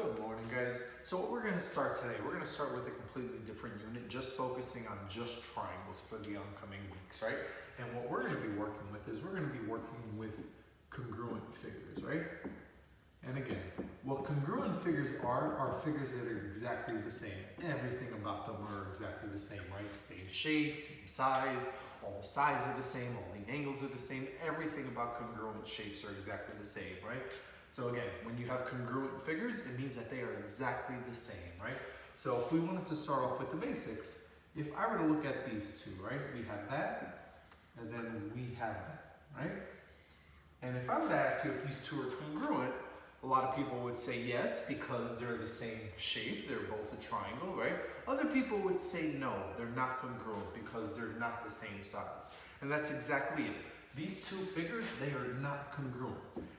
Good morning, guys. So what we're going to start today, we're going to start with a completely different unit, just focusing on just triangles for the oncoming weeks, right? And what we're going to be working with is we're going to be working with congruent figures, right? And again, what congruent figures are figures that are exactly the same. Everything about them are exactly the same, right? Same shape, same size, all the sides are the same, all the angles are the same. Everything about congruent shapes are exactly the same, right? So again, when you have congruent figures, it means that they are exactly the same, right? So if we wanted to start off with the basics, if I were to look at these two, right? We have that, and then we have that, right? And if I were to ask you if these two are congruent, a lot of people would say yes, because they're the same shape, they're both a triangle, right? Other people would say no, they're not congruent because they're not the same size. And that's exactly it. These two figures, they are not congruent.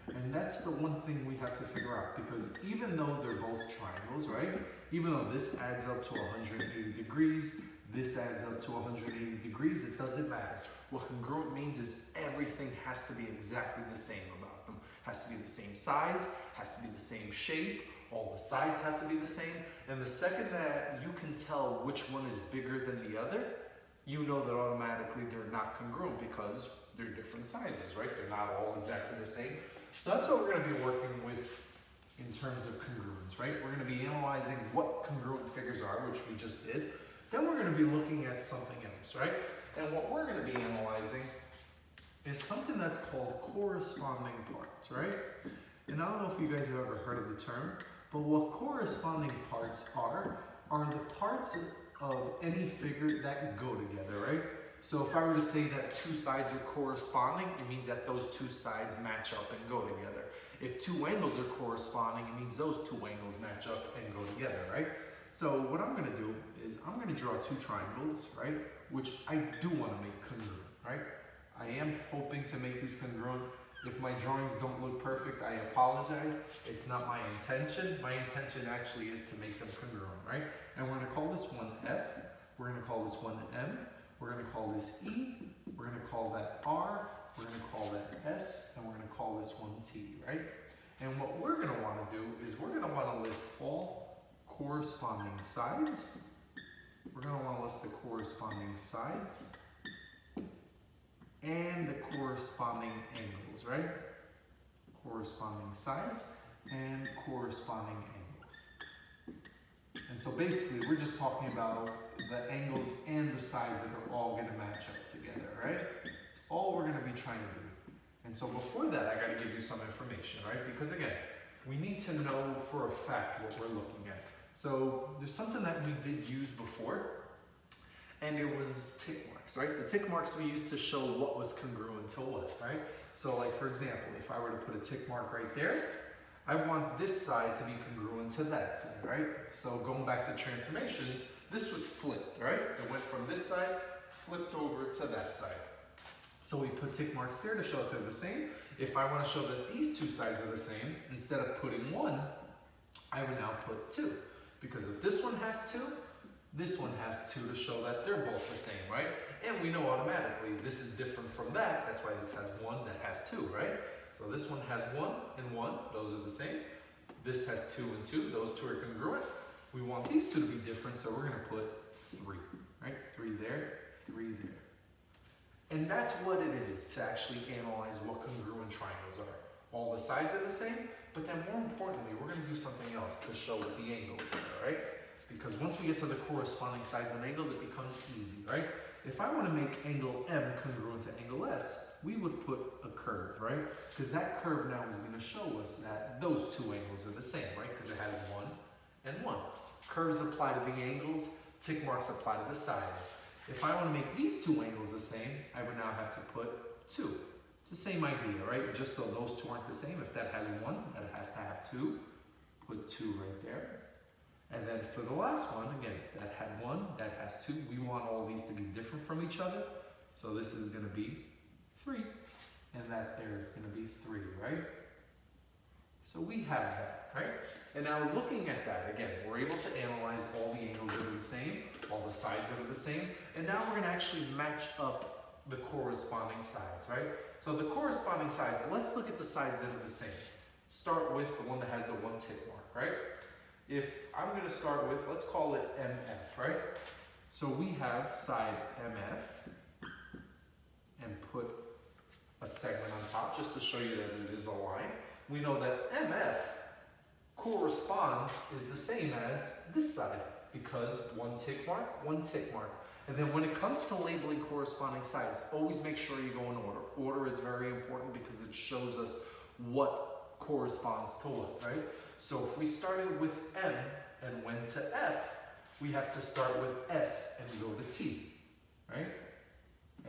And that's the one thing we have to figure out, because even though they're both triangles, right? Even though this adds up to 180 degrees, this adds up to 180 degrees, it doesn't matter. What congruent means is everything has to be exactly the same about them. Has to be the same size, has to be the same shape, all the sides have to be the same. And the second that you can tell which one is bigger than the other, you know that automatically they're not congruent because they're different sizes, right? They're not all exactly the same. So that's what we're going to be working with in terms of congruence, right? We're going to be analyzing what congruent figures are, which we just did. Then we're going to be looking at something else, right? And what we're going to be analyzing is something that's called corresponding parts, right? And I don't know if you guys have ever heard of the term, but what corresponding parts are the parts of any figure that go together, right? So if I were to say that two sides are corresponding, it means that those two sides match up and go together. If two angles are corresponding, it means those two angles match up and go together, right? So what I'm going to do is I'm going to draw two triangles, right? Which I do want to make congruent, right? I am hoping to make these congruent. If my drawings don't look perfect, I apologize. It's not my intention. My intention actually is to make them congruent, right? And we're going to call this one F. We're going to call this one M. We're going to call this E. We're going to call that R. We're going to call that S. And we're going to call this one T, right? And what we're going to want to do is we're going to want to list all corresponding sides. We're going to want to list the corresponding sides and the corresponding angles, right? Corresponding sides and corresponding angles. And so basically, we're just talking about the angles and the sides that are all going to match up together, right? It's all we're going to be trying to do. And so before that, I got to give you some information, right? Because again, we need to know for a fact what we're looking at. So there's something that we did use before, and it was tick marks, right? The tick marks we used to show what was congruent to what, right? So like, for example, if I were to put a tick mark right there, I want this side to be congruent to that side, right? So going back to transformations, this was flipped, right? It went from this side, flipped over to that side. So we put tick marks there to show that they're the same. If I want to show that these two sides are the same, instead of putting 1, I would now put 2. Because if this one has 2, this one has 2 to show that they're both the same, right? And we know automatically this is different from that. That's why this has 1, that has 2, right? So this one has 1 and 1, those are the same. This has 2 and 2, those two are congruent. We want these two to be different, so we're going to put 3, right? 3 there, 3 there. And that's what it is to actually analyze what congruent triangles are. All the sides are the same, but then more importantly, we're going to do something else to show what the angles are, right? Because once we get to the corresponding sides and angles, it becomes easy, right? If I want to make angle M congruent to angle S, we would put a curve, right? Because that curve now is going to show us that those two angles are the same, right? Because it has 1 and 1. Curves apply to the angles, tick marks apply to the sides. If I want to make these two angles the same, I would now have to put 2. It's the same idea, right? Just so those two aren't the same. If that has 1, that has to have 2. Put 2 right there. And then for the last one, again, if that had 1, that has 2. We want all these to be different from each other. So this is going to be 3. And that there is going to be 3, right? So we have that, right? And now looking at that, again, we're able to analyze all the angles that are the same, all the sides that are the same, and now we're going to actually match up the corresponding sides, right? So the corresponding sides, let's look at the sides that are the same. Start with the one that has the 1 tick mark, right? if I'm going to start with, let's call it MF, right? So we have side MF and put a segment on top just to show you that it is a line. We know that MF corresponds is the same as this side because one tick mark, one tick mark. And then when it comes to labeling corresponding sides, always make sure you go in order. Order is very important because it shows us what corresponds to what, right? So if we started with M and went to F, we have to start with S and go to T, right?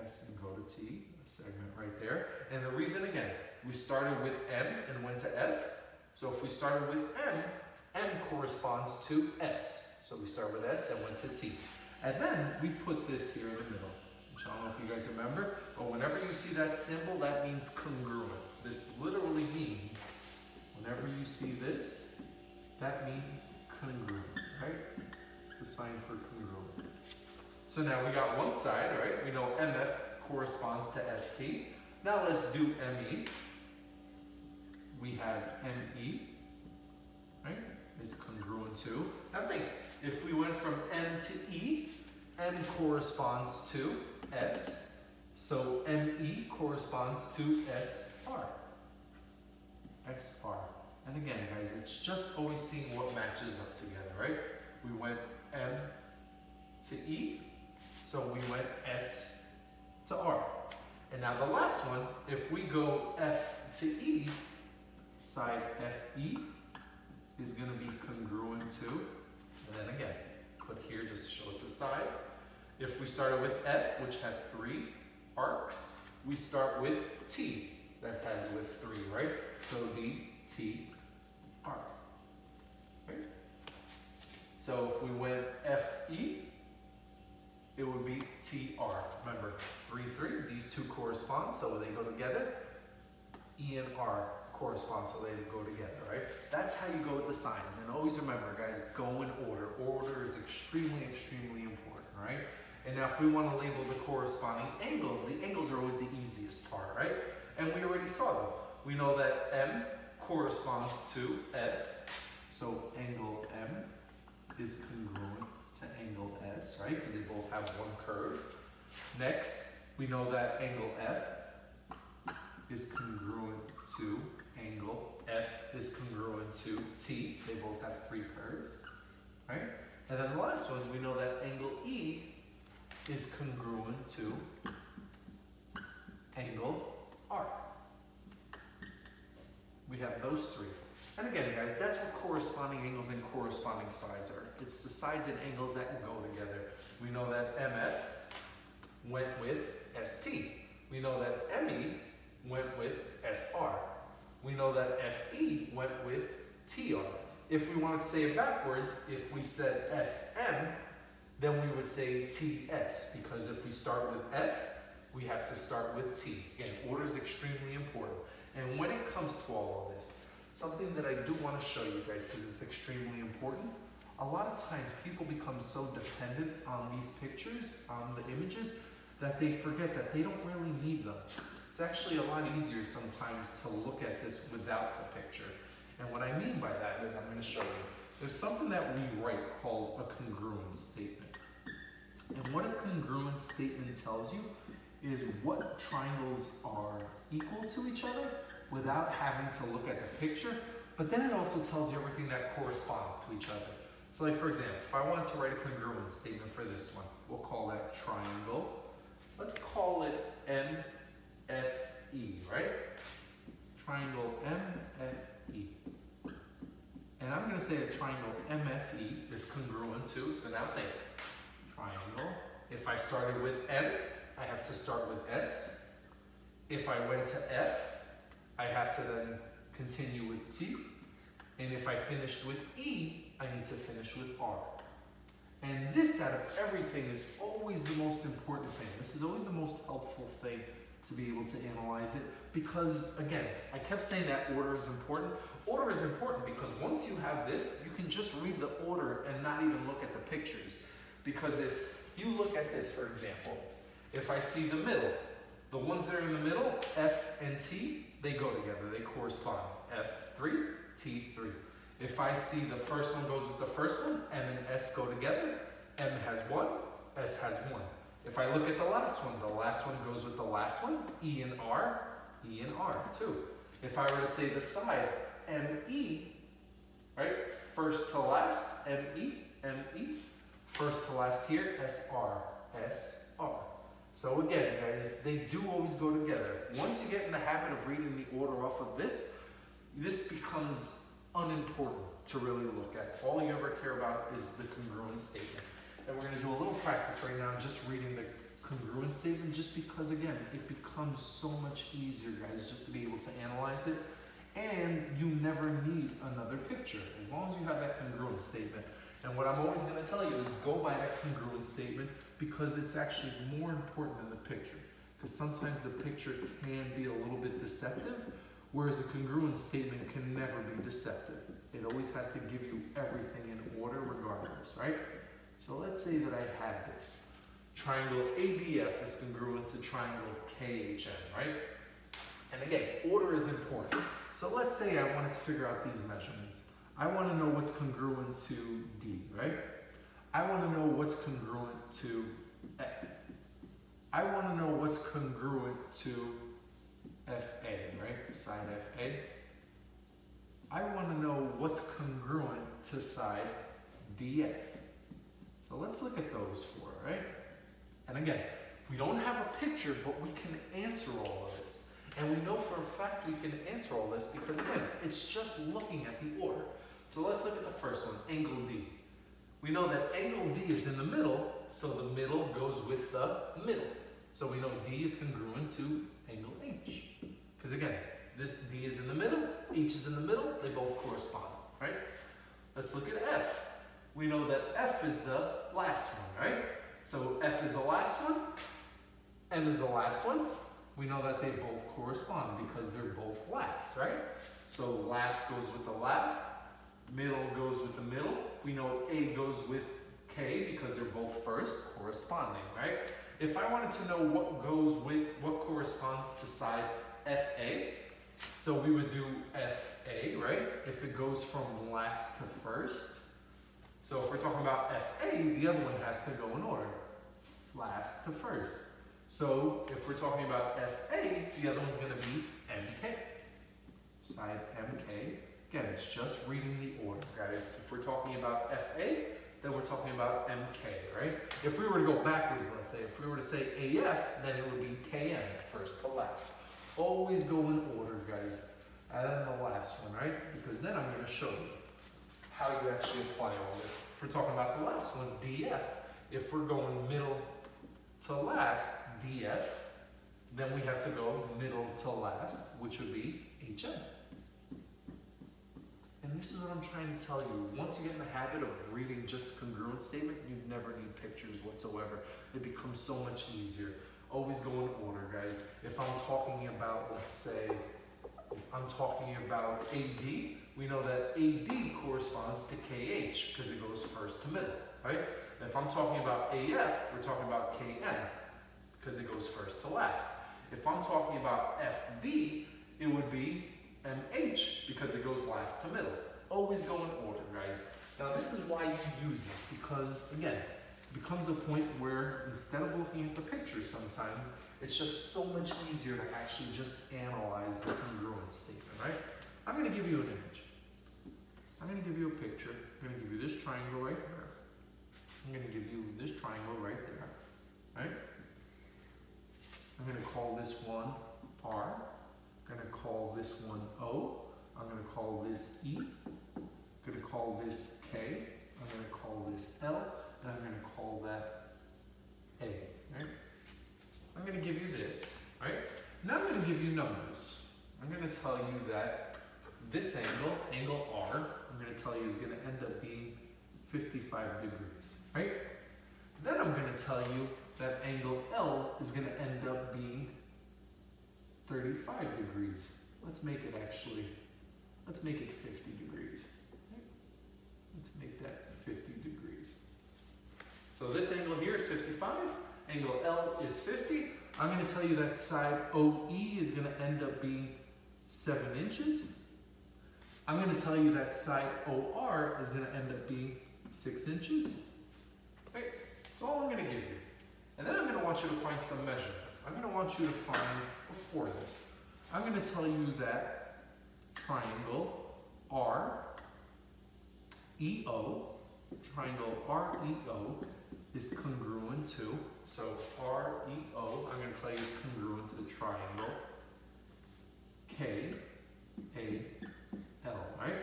S and go to T, a segment right there. And the reason, again, we started with M and went to F. So if we started with M, M corresponds to S. So we start with S and went to T. And then we put this here in the middle, which I don't know if you guys remember, but whenever you see that symbol, that means congruent. This literally means, whenever you see this, that means congruent, right? It's the sign for congruent. So now we got one side, right? We know MF corresponds to ST. Now let's do ME. We have ME, right, is congruent to. Now think, if we went from M to E, M corresponds to S, so ME corresponds to SR. SR. And again, guys, it's just always seeing what matches up together, right? We went M to E, so we went S to R. And now the last one, if we go F to E, side FE is going to be congruent to, and then again, put here just to show it's a side. If we started with F, which has 3 arcs, we start with T, that has with 3, right? So it would be TR, right? So if we went FE, it would be TR. Remember, 3, 3, these two correspond, so they go together. E and R correspond, so they go together, right? That's how you go with the signs. And always remember, guys, go in order. Order is extremely, extremely important, right? And now if we want to label the corresponding angles, the angles are always the easiest part, right? And we already saw them. We know that M corresponds to S, so angle M is congruent to angle S, right? Because they both have one curve. Next, we know that angle F is congruent to angle F is congruent to T. They both have 3 curves, right? And then the last one, we know that angle E is congruent to angle R. We have those 3. And again, guys, that's what corresponding angles and corresponding sides are. It's the sides and angles that go together. We know that MF went with ST. We know that ME went with SR. We know that FE went with TR. If we wanted to say it backwards, if we said FM, then we would say TS, because if we start with F, we have to start with T. Again, order is extremely important. And when it comes to all of this, something that I do want to show you guys, because it's extremely important, a lot of times people become so dependent on these pictures, on the images, that they forget that they don't really need them. It's actually a lot easier sometimes to look at this without the picture. And what I mean by that is, I'm going to show you. There's something that we write called a congruence statement. And what a congruence statement tells you is what triangles are equal to each other without having to look at the picture, but then it also tells you everything that corresponds to each other. So like for example, if I wanted to write a congruence statement for this one, we'll call that triangle. Let's call it MFE, right? Triangle MFE. And I'm going to say a triangle MFE is congruent to, so now think, triangle. If I started with M, I have to start with S. If I went to F, I have to then continue with T. And if I finished with E, I need to finish with R. And this, out of everything, is always the most important thing. This is always the most helpful thing to be able to analyze it, because again, I kept saying that order is important. Order is important because once you have this, you can just read the order and not even look at the pictures. Because if you look at this, for example, if I see the middle, the ones that are in the middle, F and T, they go together, they correspond. F3, T3. If I see the first one goes with the first one, M and S go together, M has 1, S has 1. If I look at the last one goes with the last one, E and R too. If I were to say the side, ME, right? First to last, ME. First to last here, SR. So again, guys, they do always go together. Once you get in the habit of reading the order off of this becomes unimportant to really look at. All you ever care about is the congruence statement. And we're going to do a little practice right now just reading the congruence statement, just because, again, it becomes so much easier, guys, just to be able to analyze it. And you never need another picture as long as you have that congruence statement. And what I'm always going to tell you is go by that congruence statement, because it's actually more important than the picture. Because sometimes the picture can be a little bit deceptive, whereas a congruence statement can never be deceptive. It always has to give you everything in order regardless, right? So let's say that I had this. Triangle ADF is congruent to triangle KHN, right? And again, order is important. So let's say I wanted to figure out these measurements. I want to know what's congruent to D, right? I want to know what's congruent to F. I want to know what's congruent to FA, right? Side FA. I want to know what's congruent to side DF. So let's look at those four, right? And again, we don't have a picture, but we can answer all of this. And we know for a fact we can answer all this because, again, it's just looking at the order. So let's look at the first one, angle D. We know that angle D is in the middle, so the middle goes with the middle. So we know D is congruent to angle H. Because again, this D is in the middle, H is in the middle, they both correspond, right? Let's look at F. We know that F is the last one, right? So F is the last one, M is the last one. We know that they both correspond because they're both last, right? So last goes with the last, middle goes with the middle. We know A goes with K because they're both first, corresponding, right? If I wanted to know what corresponds to side FA, so we would do FA, right? If it goes from last to first. So if we're talking about FA, the other one has to go in order, last to first. So if we're talking about FA, the other one's going to be MK. Side MK. Again, it's just reading the order, guys. If we're talking about FA, then we're talking about MK, right? If we were to go backwards, let's say, if we were to say AF, then it would be KM, first to last. Always go in order, guys. And then the last one, right? Because then I'm going to show you how you actually apply all this. If we're talking about the last one, DF, if we're going middle to last, DF, then we have to go middle to last, which would be HM. And this is what I'm trying to tell you. Once you get in the habit of reading just a congruence statement, you never need pictures whatsoever. It becomes so much easier. Always go in order, guys. If I'm talking about, let's say, if I'm talking about AD, we know that AD corresponds to KH because it goes first to middle, right? If I'm talking about AF, we're talking about KM because it goes first to last. If I'm talking about FD, it would be MH because it goes last to middle. Always go in order, guys. Now this is why you use this, because again, it becomes a point where instead of looking at the picture sometimes, it's just so much easier to actually just analyze the congruence statement, right? I'm going to give you an image. I'm going to give you a picture. I'm going to give you this triangle right there. I'm going to give you this triangle right there, right? I'm going to call this one R. I'm going to call this one O. I'm going to call this E. I'm going to call this K. I'm going to call this L. And I'm going to call that A, right? I'm going to give you this, right? Now I'm going to give you numbers. I'm going to tell you that this angle, angle R, I'm going to tell you is going to end up being 55 degrees, right? Then I'm going to tell you that angle L is going to end up being 35 degrees. Let's make it 50 degrees. Right? Let's make that 50 degrees. So this angle here is 55, angle L is 50. I'm going to tell you that side OE is going to end up being 7 inches. I'm going to tell you that side OR is going to end up being 6 inches. Right? That's all I'm going to give you. And then I'm going to want you to find some measurements. I'm going to want you to find, before this, I'm going to tell you that triangle REO, is congruent to, so REO, I'm going to tell you is congruent to triangle KAL, right?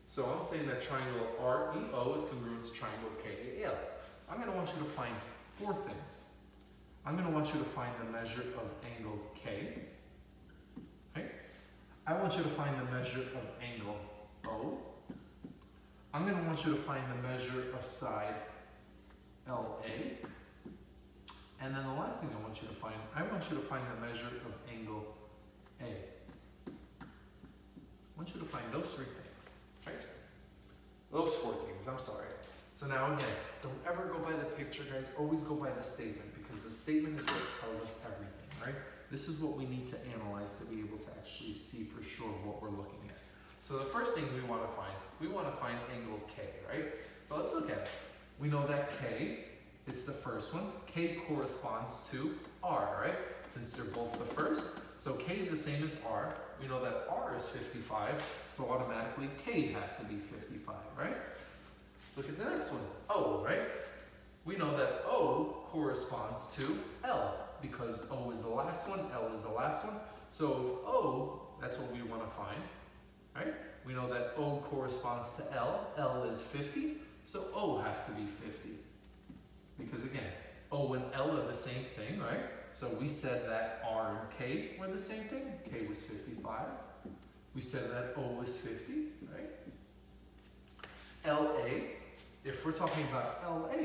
So I'm saying that triangle REO is congruent to triangle KAL. I'm going to want you to find 4 things. I'm going to want you to find the measure of angle K. Right? I want you to find the measure of angle O. I'm going to want you to find the measure of side LA. And then the last thing I want you to find the measure of angle A. I want you to find those 3 things, right? Those 4 things, I'm sorry. So now again, don't ever go by the picture, guys. Always go by the statement, because the statement is what tells us everything, right? This is what we need to analyze to be able to actually see for sure what we're looking at. So the first thing we want to find angle K, right? So let's look at it. We know that K, it's the first one. K corresponds to R, right? Since they're both the first. So K is the same as R. We know that R is 55, so automatically K has to be 55, right? Let's look at the next one, O, right? We know that O corresponds to L, because O is the last one, L is the last one. So if O, that's what we want to find, right? We know that O corresponds to L. L is 50, so O has to be 50. Because again, O and L are the same thing, right? So we said that R and K were the same thing. K was 55. We said that O was 50, right? LA, if we're talking about LA,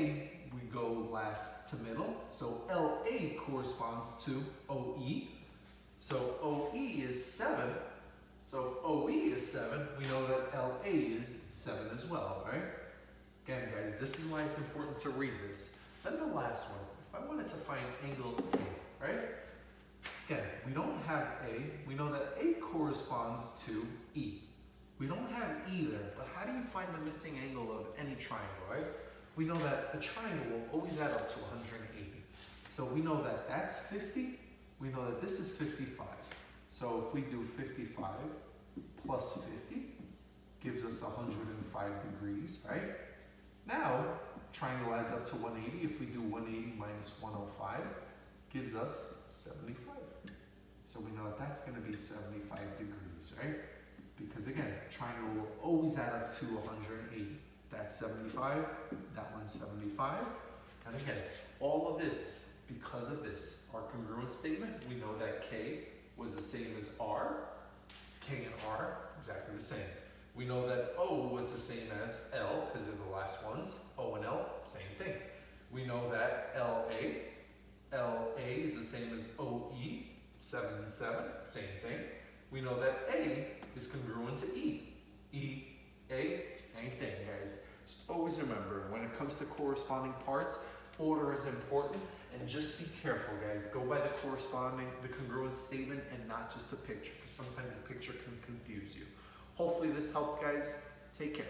we go last to middle. So LA corresponds to OE. So OE is 7. So if OE is 7, we know that LA is 7 as well, right? Again, guys, this is why it's important to read this. Then the last one, if I wanted to find angle A, right? Again, we don't have A. We know that A corresponds to E. We don't have E there, but how do you find the missing angle of any triangle, right? We know that a triangle will always add up to 180. So we know that that's 50. We know that this is 55. So if we do 55 plus 50, gives us 105 degrees, right? Now, triangle adds up to 180. If we do 180 minus 105, gives us 75. So we know that that's going to be 75 degrees, right? Because again, triangle will always add up to 180. That's 75, that one's 75. And again, all of this, because of this, our congruence statement, we know that K was the same as R. K and R, exactly the same. We know that O was the same as L, because they're the last ones. O and L, same thing. We know that LA is the same as OE, 7 and 7, same thing. We know that A is congruent to E. A, same thing, guys. Just always remember, when it comes to corresponding parts, order is important, and just be careful, guys. Go by the congruence statement and not just the picture, because sometimes the picture can confuse you. Hopefully this helped, guys. Take care.